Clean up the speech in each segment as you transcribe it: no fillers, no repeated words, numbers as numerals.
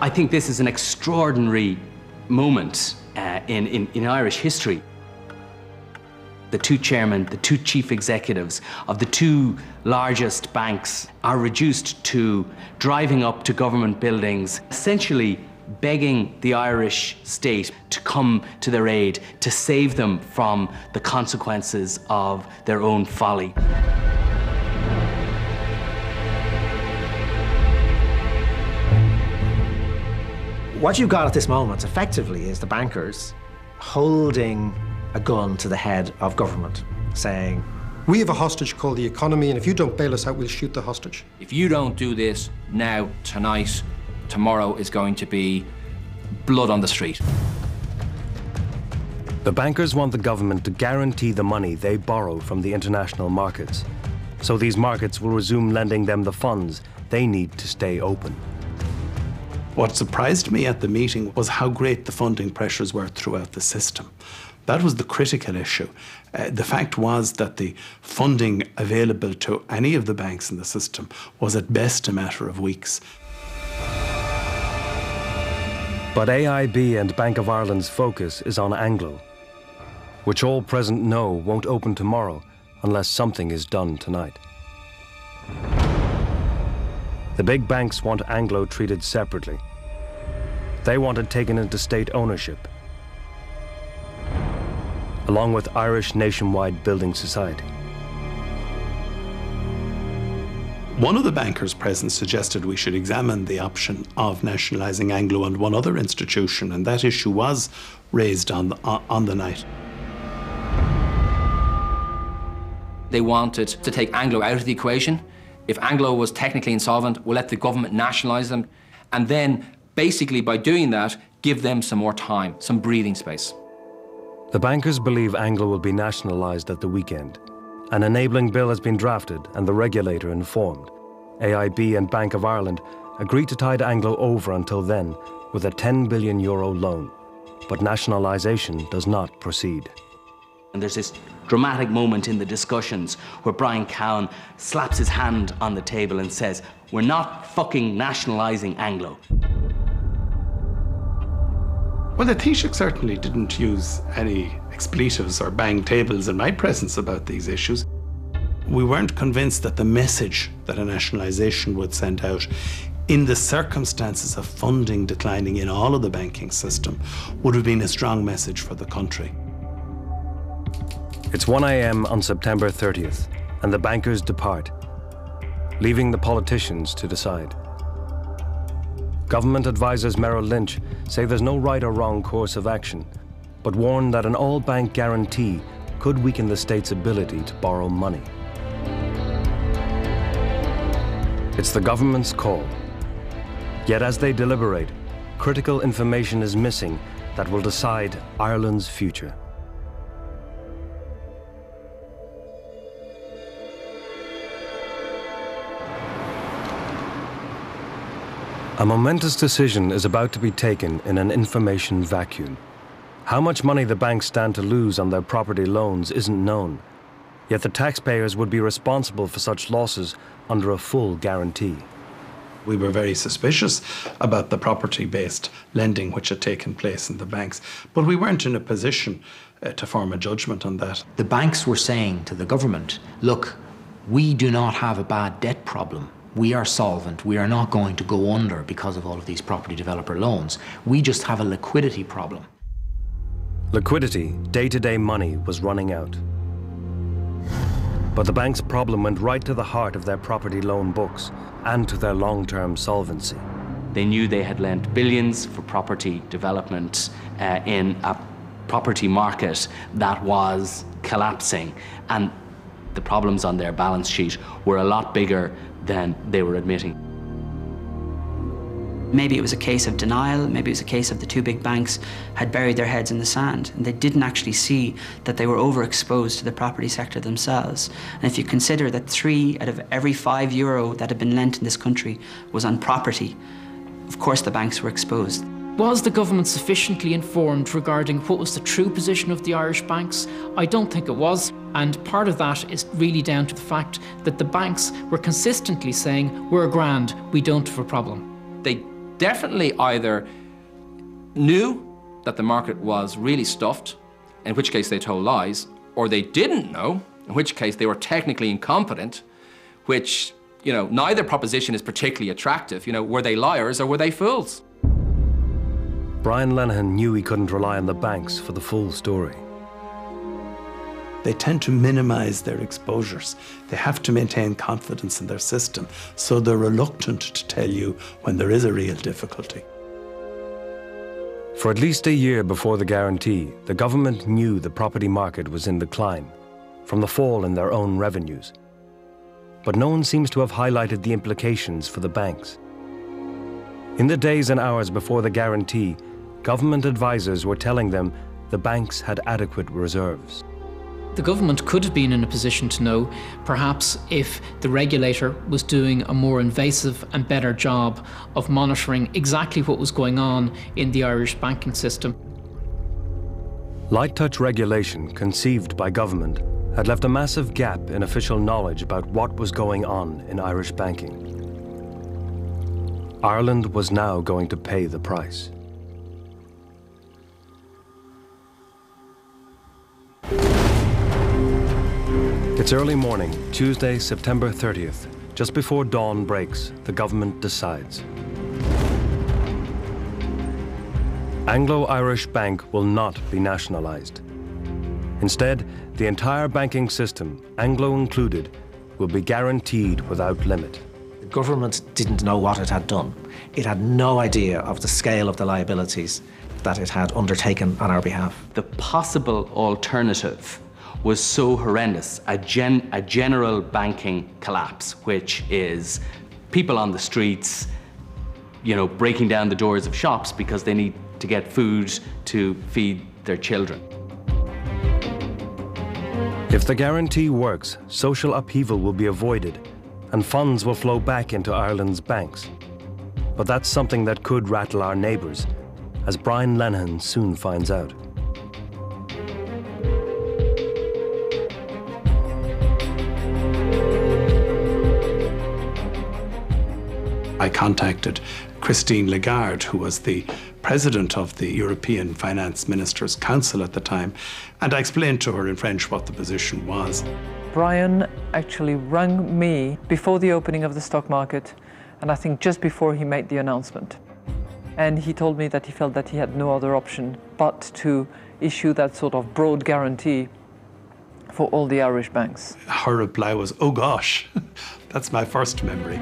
I think this is an extraordinary moment in Irish history. The two chairmen, the two chief executives of the two largest banks are reduced to driving up to government buildings, essentially begging the Irish state to come to their aid, to save them from the consequences of their own folly. What you've got at this moment, effectively, is the bankers holding a gun to the head of government, saying, we have a hostage called the economy, and if you don't bail us out, we'll shoot the hostage. If you don't do this now, tonight, tomorrow is going to be blood on the street. The bankers want the government to guarantee the money they borrow from the international markets, so these markets will resume lending them the funds they need to stay open. What surprised me at the meeting was how great the funding pressures were throughout the system. That was the critical issue. The fact was that the funding available to any of the banks in the system was at best a matter of weeks. But AIB and Bank of Ireland's focus is on Anglo, which all present know won't open tomorrow unless something is done tonight. The big banks want Anglo treated separately. They want it taken into state ownership, along with Irish Nationwide Building Society. One of the bankers present suggested we should examine the option of nationalising Anglo and one other institution, and that issue was raised on the night. They wanted to take Anglo out of the equation. If Anglo was technically insolvent, we'll let the government nationalise them, and then, basically by doing that, give them some more time, some breathing space. The bankers believe Anglo will be nationalised at the weekend. An enabling bill has been drafted and the regulator informed. AIB and Bank of Ireland agreed to tide Anglo over until then with a €10 billion loan, but nationalisation does not proceed. And there's this dramatic moment in the discussions where Brian Cowan slaps his hand on the table and says, "We're not fucking nationalising Anglo." Well, the Taoiseach certainly didn't use any expletives or bang tables in my presence about these issues. We weren't convinced that the message that a nationalisation would send out in the circumstances of funding declining in all of the banking system would have been a strong message for the country. It's 1 a.m. on September 30th, and the bankers depart, leaving the politicians to decide. Government advisors Merrill Lynch say there's no right or wrong course of action, but warn that an all-bank guarantee could weaken the state's ability to borrow money. It's the government's call. Yet as they deliberate, critical information is missing that will decide Ireland's future. A momentous decision is about to be taken in an information vacuum. How much money the banks stand to lose on their property loans isn't known, yet the taxpayers would be responsible for such losses under a full guarantee. We were very suspicious about the property-based lending which had taken place in the banks, but we weren't in a position to form a judgment on that. The banks were saying to the government, look, we do not have a bad debt problem. We are solvent. We are not going to go under because of all of these property developer loans. We just have a liquidity problem. Liquidity, day-to-day money, was running out. But the bank's problem went right to the heart of their property loan books and to their long-term solvency. They knew they had lent billions for property development in a property market that was collapsing, and the problems on their balance sheet were a lot bigger than they were admitting. Maybe it was a case of denial, maybe it was a case of the two big banks had buried their heads in the sand and they didn't actually see that they were overexposed to the property sector themselves. And if you consider that 3 out of every €5 that had been lent in this country was on property, of course the banks were exposed. Was the government sufficiently informed regarding what was the true position of the Irish banks? I don't think it was, and part of that is really down to the fact that the banks were consistently saying, we're grand, we don't have a problem. They definitely either knew that the market was really stuffed, in which case they told lies, or they didn't know, in which case they were technically incompetent, which, you know, neither proposition is particularly attractive. You know, were they liars or were they fools? Brian Lenihan knew he couldn't rely on the banks for the full story. They tend to minimize their exposures. They have to maintain confidence in their system, so they're reluctant to tell you when there is a real difficulty. For at least a year before the guarantee, the government knew the property market was in decline from the fall in their own revenues. But no one seems to have highlighted the implications for the banks. In the days and hours before the guarantee, government advisors were telling them the banks had adequate reserves. The government could have been in a position to know, perhaps, if the regulator was doing a more invasive and better job of monitoring exactly what was going on in the Irish banking system. Light touch regulation conceived by government had left a massive gap in official knowledge about what was going on in Irish banking. Ireland was now going to pay the price. It's early morning, Tuesday, September 30th. Just before dawn breaks, the government decides. Anglo-Irish Bank will not be nationalised. Instead, the entire banking system, Anglo included, will be guaranteed without limit. The government didn't know what it had done. It had no idea of the scale of the liabilities that it had undertaken on our behalf. The possible alternative was so horrendous, a general banking collapse, which is people on the streets, you know, breaking down the doors of shops because they need to get food to feed their children. If the guarantee works, social upheaval will be avoided and funds will flow back into Ireland's banks. But that's something that could rattle our neighbours, as Brian Lenihan soon finds out. I contacted Christine Lagarde, who was the president of the European Finance Ministers' Council at the time, and I explained to her in French what the position was. Brian actually rang me before the opening of the stock market, and I think just before he made the announcement. And he told me that he felt that he had no other option but to issue that sort of broad guarantee for all the Irish banks. Her reply was, "Oh gosh," that's my first memory.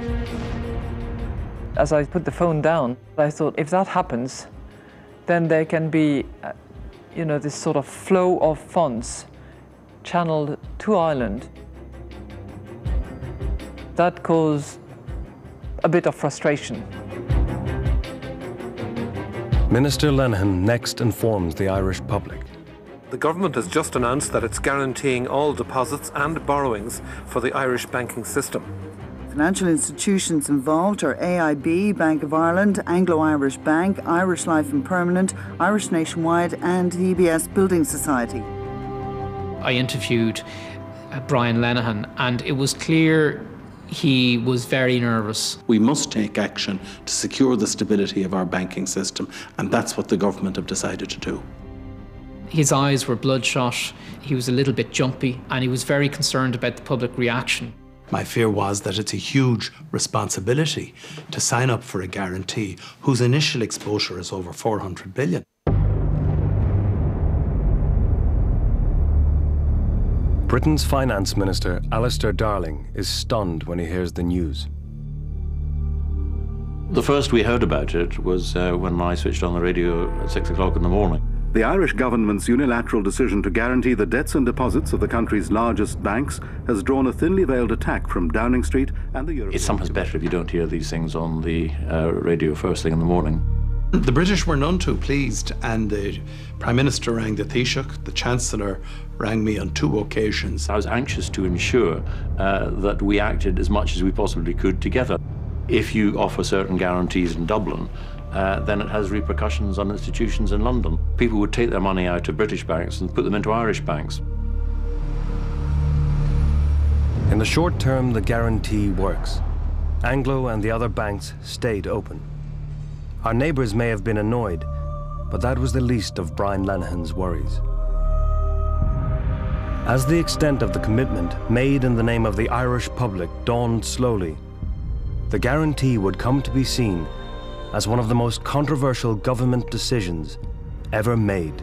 As I put the phone down, I thought, if that happens, then there can be, you know, this sort of flow of funds channeled to Ireland. That caused a bit of frustration. Minister Lenihan next informs the Irish public. The government has just announced that it's guaranteeing all deposits and borrowings for the Irish banking system. Financial institutions involved are AIB, Bank of Ireland, Anglo-Irish Bank, Irish Life and Permanent, Irish Nationwide and the EBS Building Society. I interviewed Brian Lenihan, and it was clear he was very nervous. We must take action to secure the stability of our banking system, and that's what the government have decided to do. His eyes were bloodshot, he was a little bit jumpy, and he was very concerned about the public reaction. My fear was that it's a huge responsibility to sign up for a guarantee whose initial exposure is over 400 billion. Britain's Finance Minister, Alistair Darling, is stunned when he hears the news. The first we heard about it was when I switched on the radio at 6 o'clock in the morning. The Irish government's unilateral decision to guarantee the debts and deposits of the country's largest banks has drawn a thinly veiled attack from Downing Street and the European... It's sometimes better if you don't hear these things on the radio first thing in the morning. The British were none too pleased, and the Prime Minister rang the Taoiseach, the Chancellor rang me on 2 occasions. I was anxious to ensure that we acted as much as we possibly could together. If you offer certain guarantees in Dublin, then it has repercussions on institutions in London. People would take their money out of British banks and put them into Irish banks. In the short term, the guarantee works. Anglo and the other banks stayed open. Our neighbours may have been annoyed, but that was the least of Brian Lenihan's worries. As the extent of the commitment made in the name of the Irish public dawned slowly, the guarantee would come to be seen as one of the most controversial government decisions ever made.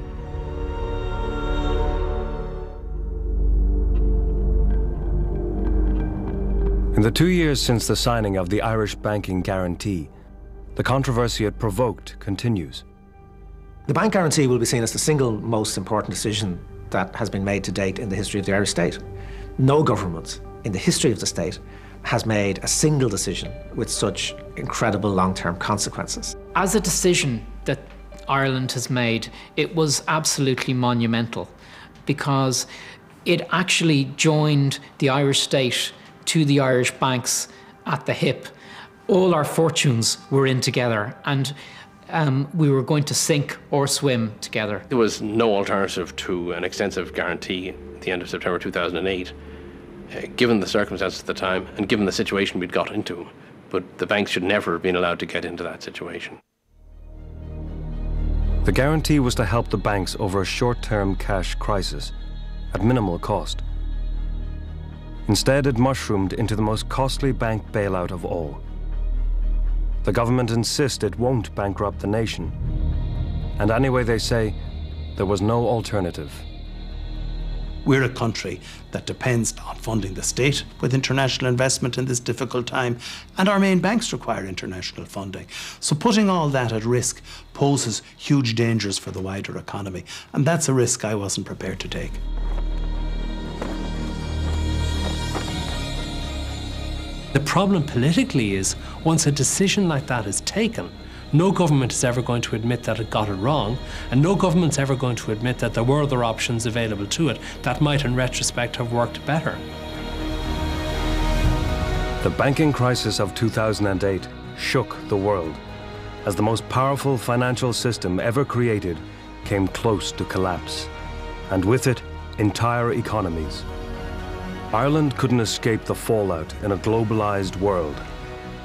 In the 2 years since the signing of the Irish banking guarantee, the controversy it provoked continues. The bank guarantee will be seen as the single most important decision that has been made to date in the history of the Irish state. No government in the history of the state has made a single decision with such incredible long-term consequences. As a decision that Ireland has made, it was absolutely monumental because it actually joined the Irish state to the Irish banks at the hip. All our fortunes were in together, and we were going to sink or swim together. There was no alternative to an extensive guarantee at the end of September 2008, given the circumstances at the time and given the situation we'd got into. But the banks should never have been allowed to get into that situation. The guarantee was to help the banks over a short-term cash crisis at minimal cost. Instead, it mushroomed into the most costly bank bailout of all. The government insists it won't bankrupt the nation. And anyway, they say, there was no alternative. We're a country that depends on funding the state with international investment in this difficult time, and our main banks require international funding. So putting all that at risk poses huge dangers for the wider economy, and that's a risk I wasn't prepared to take. The problem politically is, once a decision like that is taken, no government is ever going to admit that it got it wrong, and no government's ever going to admit that there were other options available to it that might in retrospect have worked better. The banking crisis of 2008 shook the world as the most powerful financial system ever created came close to collapse, and with it, entire economies. Ireland couldn't escape the fallout in a globalized world,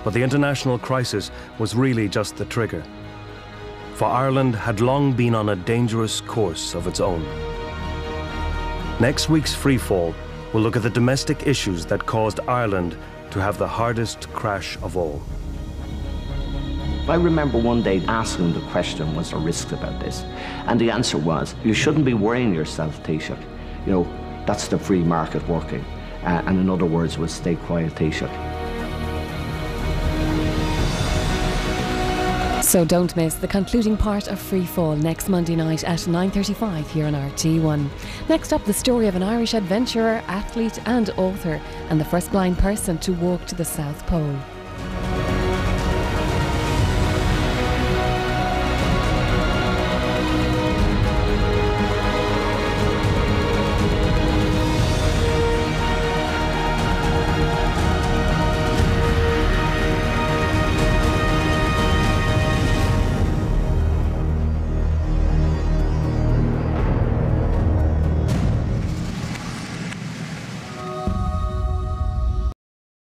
but the international crisis was really just the trigger. For Ireland had long been on a dangerous course of its own. Next week's Freefall will look at the domestic issues that caused Ireland to have the hardest crash of all. I remember one day asking the question, was there risks about this? And the answer was, you shouldn't be worrying yourself, Taoiseach. You know, that's the free market working. And in other words, was stay quiet, Taoiseach. So don't miss the concluding part of Freefall next Monday night at 9:35 here on RT1. Next up, the story of an Irish adventurer, athlete and author, and the first blind person to walk to the South Pole.